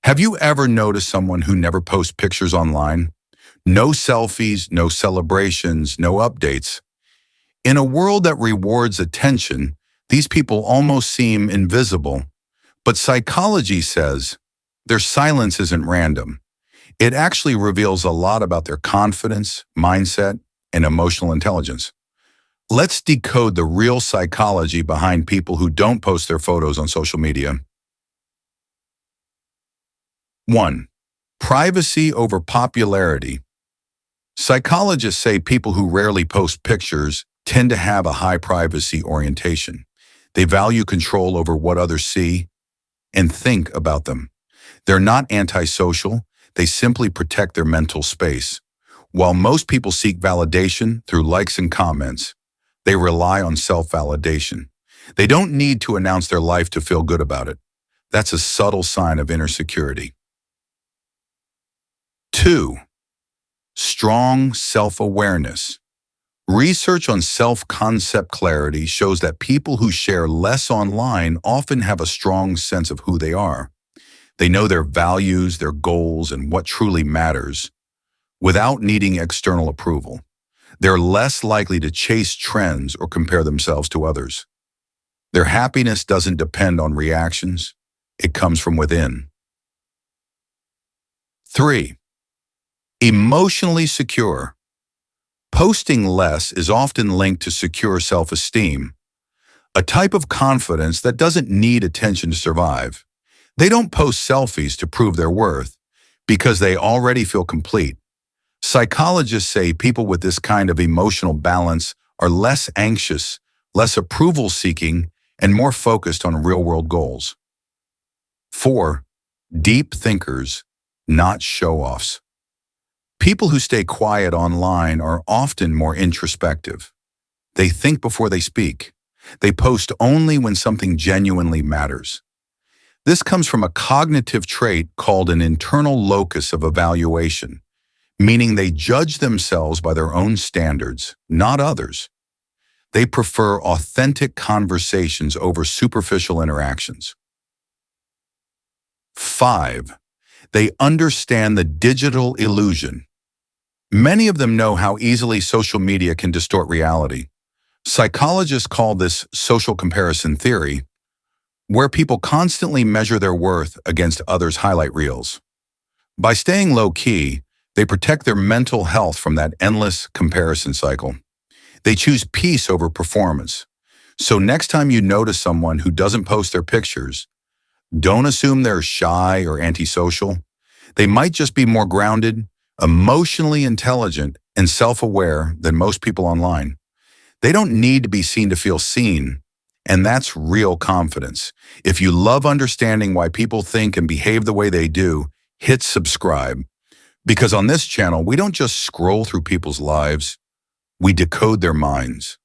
Have you ever noticed someone who never posts pictures online? No selfies, no celebrations, no updates. In a world that rewards attention, these people almost seem invisible. But psychology says their silence isn't random. It actually reveals a lot about their confidence, mindset, and emotional intelligence. Let's decode the real psychology behind people who don't post their photos on social media. 1. Privacy over popularity. Psychologists say people who rarely post pictures tend to have a high privacy orientation. They value control over what others see and think about them. They're not antisocial, they simply protect their mental space. While most people seek validation through likes and comments, they rely on self-validation. They don't need to announce their life to feel good about it. That's a subtle sign of inner security. 2. Strong self-awareness. Research on self-concept clarity shows that people who share less online often have a strong sense of who they are. They know their values, their goals, and what truly matters without needing external approval. They're less likely to chase trends or compare themselves to others. Their happiness doesn't depend on reactions. It comes from within. 3. Emotionally secure. Posting less is often linked to secure self-esteem, a type of confidence that doesn't need attention to survive. They don't post selfies to prove their worth because they already feel complete. Psychologists say people with this kind of emotional balance are less anxious, less approval-seeking, and more focused on real-world goals. 4. Deep thinkers, not show-offs. People who stay quiet online are often more introspective. They think before they speak. They post only when something genuinely matters. This comes from a cognitive trait called an internal locus of evaluation, meaning they judge themselves by their own standards, not others. They prefer authentic conversations over superficial interactions. 5. They understand the digital illusion. Many of them know how easily social media can distort reality. Psychologists call this social comparison theory, where people constantly measure their worth against others' highlight reels. By staying low-key, they protect their mental health from that endless comparison cycle. They choose peace over performance. So next time you notice someone who doesn't post their pictures, don't assume they're shy or antisocial. They might just be more grounded, emotionally intelligent, and self-aware than most people online. They don't need to be seen to feel seen, and that's real confidence. If you love understanding why people think and behave the way they do, hit subscribe. Because on this channel, we don't just scroll through people's lives, we decode their minds.